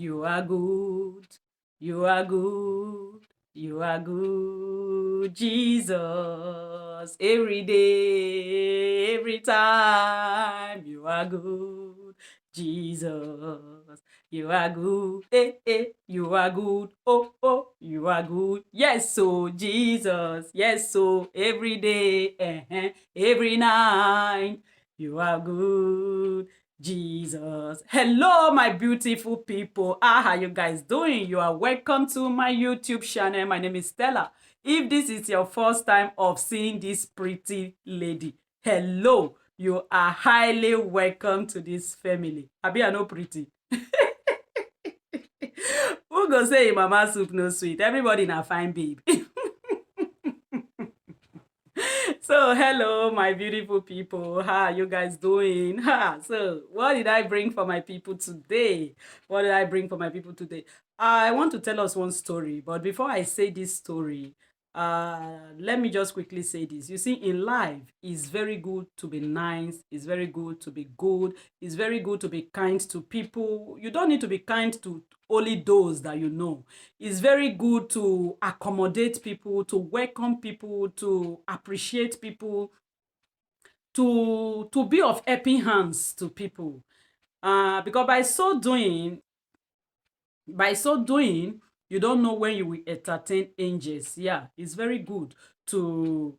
You are good. You are good. You are good, Jesus. Every day, every time. You are good, Jesus. You are good. You are good. You are good. Yes, so Jesus. Yes, so every day, every night. You are good. Jesus. Hello, my beautiful people. How you guys doing? You are welcome to my YouTube channel. My name is Stella. If this is your first time of seeing this pretty lady, hello, you are highly welcome to this family. Abi, I no pretty. Who go say mama soup no sweet? Everybody na fine babe. So, hello, my beautiful people. How are you guys doing? So, what did I bring for my people today? What did I bring for my people today? I want to tell us one story, but before I say this story, let me just quickly say this. You see, in life, it's very good to be nice. It's very good to be good. It's very good to be kind to people. You don't need to be kind to only those that you know. It's very good to accommodate people, to welcome people, to appreciate people, to be of helping hands to people. Because by so doing, you don't know when you will entertain angels. Yeah, it's very good to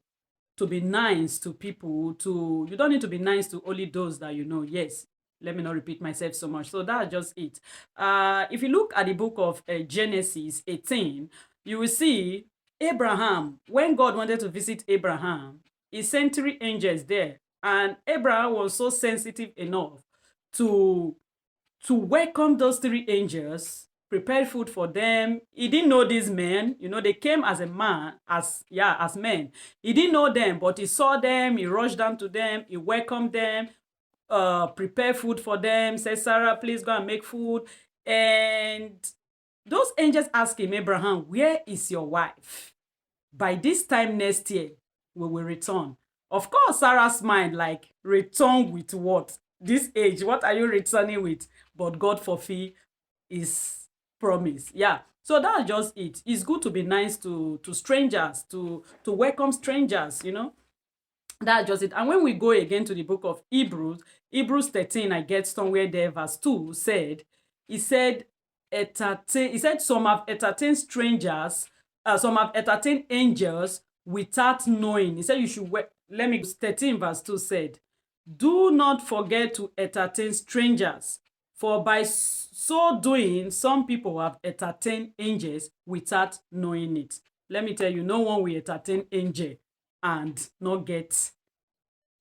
be nice to people. You don't need to be nice to only those that you know. Yes, let me not repeat myself so much. So that's just it. If you look at the book of Genesis 18, you will see Abraham. When God wanted to visit Abraham, he sent three angels there, and Abraham was so sensitive enough to welcome those three angels, prepared food for them. He didn't know these men. They came as a man, as men. He didn't know them, but he saw them. He rushed down to them. He welcomed them, prepared food for them, said, Sarah, please go and make food. And those angels asked him, Abraham, where is your wife? By this time next year, we will return. Of course, Sarah's mind, like, return with what? This age, what are you returning with? But God fulfill his promise. Yeah. So that's just it. It's good to be nice to strangers, to welcome strangers. That's just it. And when we go again to the book of Hebrews 13, I get somewhere there, verse 2 said, he said, some have entertained strangers, some have entertained angels without knowing. He said, you should wait. Let me, 13, verse 2 said, do not forget to entertain strangers, for by so doing, some people have entertained angels without knowing it. Let me tell you, no one will entertain angel and not get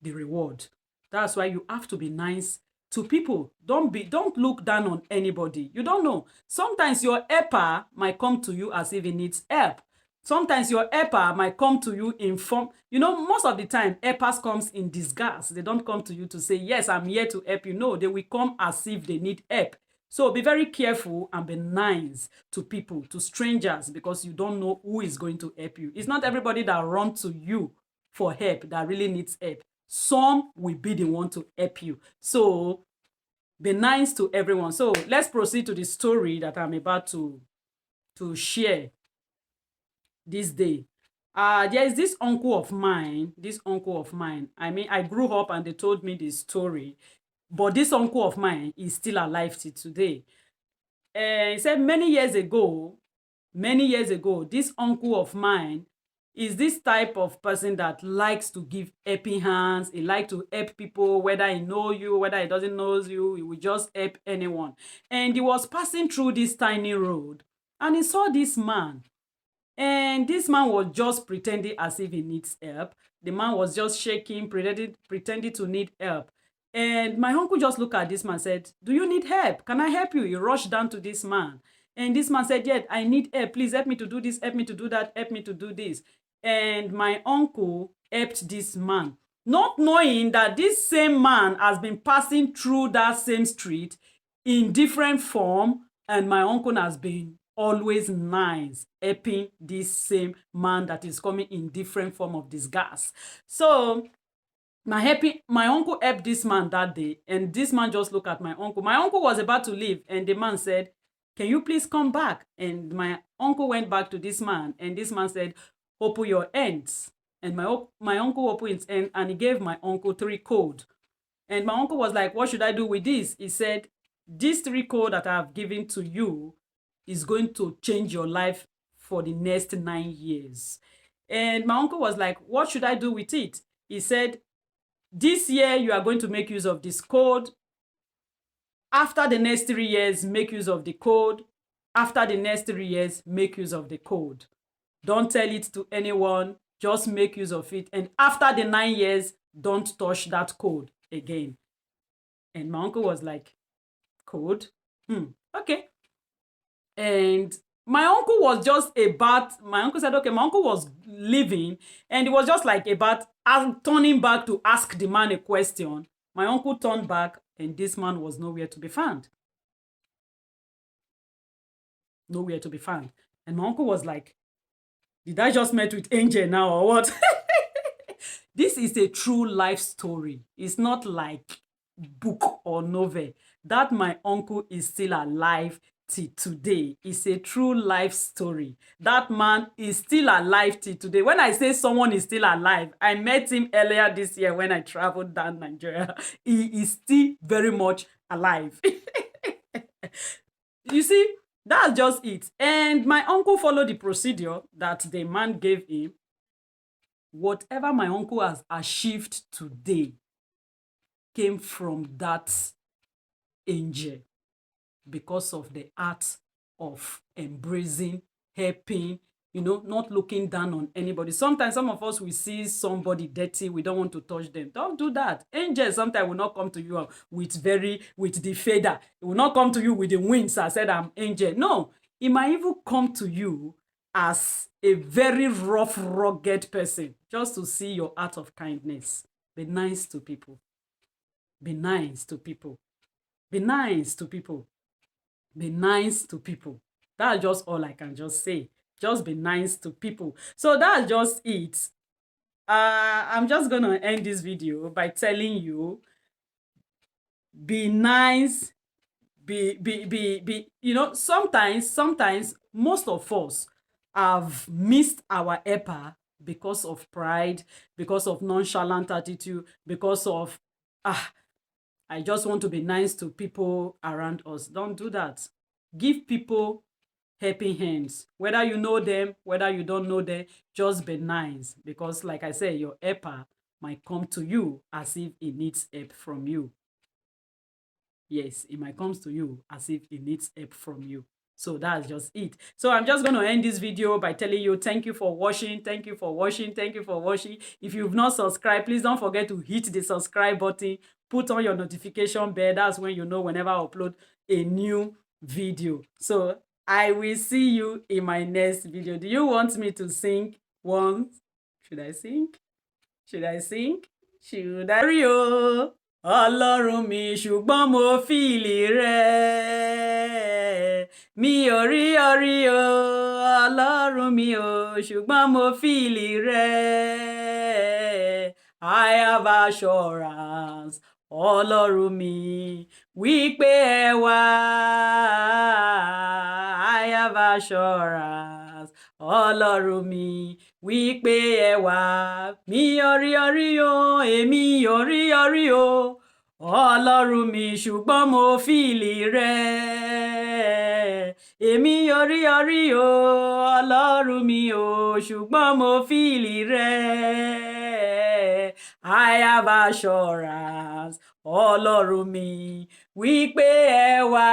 the reward. That's why you have to be nice to people. Don't look down on anybody. You don't know. Sometimes your helper might come to you as if he needs help. Sometimes your helper might come to you in form. Most of the time, helpers comes in disguise. They don't come to you to say, yes, I'm here to help you. No, they will come as if they need help. So be very careful and be nice to people, to strangers, because you don't know who is going to help you. It's not everybody that runs to you for help that really needs help. Some will be the one to help you. So be nice to everyone. So let's proceed to the story that I'm about to share this day. There is this uncle of mine. I mean, I grew up and they told me this story, but this uncle of mine is still alive till today. He said many years ago, this uncle of mine is this type of person that likes to give helping hands. He likes to help people, whether he know you, whether he doesn't know you, he will just help anyone. And he was passing through this tiny road, and he saw this man. And this man was just pretending as if he needs help. The man was just shaking, pretending to need help. And my uncle just looked at this man and said, do you need help? Can I help you? He rushed down to this man. And this man said, yeah, I need help. Please help me to do this, help me to do that, help me to do this. And my uncle helped this man, not knowing that this same man has been passing through that same street in different form, and my uncle has been always nice, helping this same man that is coming in different form of disguise. So my uncle helped this man that day, and this man just looked at my uncle. My uncle was about to leave, and the man said, Can you please come back? And my uncle went back to this man, and this man said, open your hands. And my uncle opened his hand, and he gave my uncle 3 code. And my uncle was like, what should I do with this? He said, this 3 code that I have given to you is going to change your life for the next 9 years. And my uncle was like, what should I do with it? He said, this year you are going to make use of this code. After the next 3 years, make use of the code. After the next 3 years, make use of the code. Don't tell it to anyone. Just make use of it. And after the 9 years, don't touch that code again. And my uncle was like, code? Okay. And my uncle was just about, my uncle said, okay, my uncle was leaving, and it was just like about turning back to ask the man a question. My uncle turned back, and this man was nowhere to be found. Nowhere to be found. And my uncle was like, did I just met with Angel now or what? This is a true life story. It's not like book or novel. That my uncle is still alive till today. It's a true life story. That man is still alive till today. When I say someone is still alive, I met him earlier this year when I traveled down Nigeria. He is still very much alive. You see, that's just it. And my uncle followed the procedure that the man gave him. Whatever my uncle has achieved today came from that angel, because of the art of embracing, helping, you know, not looking down on anybody. Sometimes some of us, we see somebody dirty, we don't want to touch them. Don't do that. Angels sometimes will not come to you with the feather. It will not come to you with the wings. I said, I'm angel. No, it might even come to you as a very rough, rugged person, just to see your art of kindness. Be nice to people. Be nice to people. Be nice to people. Be nice to people. That's just all I can just say. Just be nice to people. So that's just it. I'm just going to end this video by telling you, be nice. You know, sometimes most of us have missed our helper because of pride, because of nonchalant attitude, because of, I just want to be nice to people around us. Don't do that. Give people helping hands. Whether you know them, whether you don't know them, just be nice. Because like I said, your helper might come to you as if he needs help from you. Yes, it might come to you as if it needs help from you. So that's just it. So I'm just going to end this video by telling you thank you for watching. Thank you for watching. Thank you for watching. If you've not subscribed, please don't forget to hit the subscribe button. Put on your notification bell. That's when you know whenever I upload a new video. So I will see you in my next video. Do you want me to sing once? Should I sing? Should I sing? Should I? Rio. Ọlọ́run mi ṣùgbọ́n mo fìlì rẹ̀. Mi ò rí orí o, Ọlọ́run mi o, ṣùgbọ́n mo fìlì rẹ̀. I have assurance, Ọlọ́run mi, wípé ẹ wá. I have assurance, Ọlọ́run mi, wípé ẹ wá. Mi ò rí orí o, èmi ò rí orí o, Ọlọ́run mi ṣùgbọ́n mo fìlì rẹ̀. Èmi ò rí orí o, Ọlọ́run mi o, ṣùgbọ́n mo fìlì rẹ̀. I have assurance, Ọlọ́run mi, wípé ẹ wá.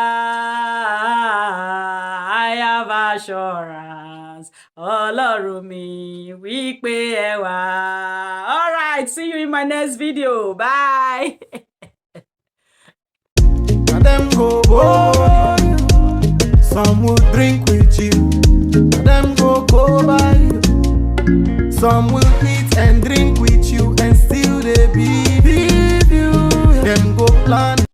I have assurance, Ọlọ́run mi, wípé ẹ wá. All right, see you in my next video. Bye. Them go boy, some will drink with you. Them go by you. Some will eat and drink with you and still they believe you. Them go plan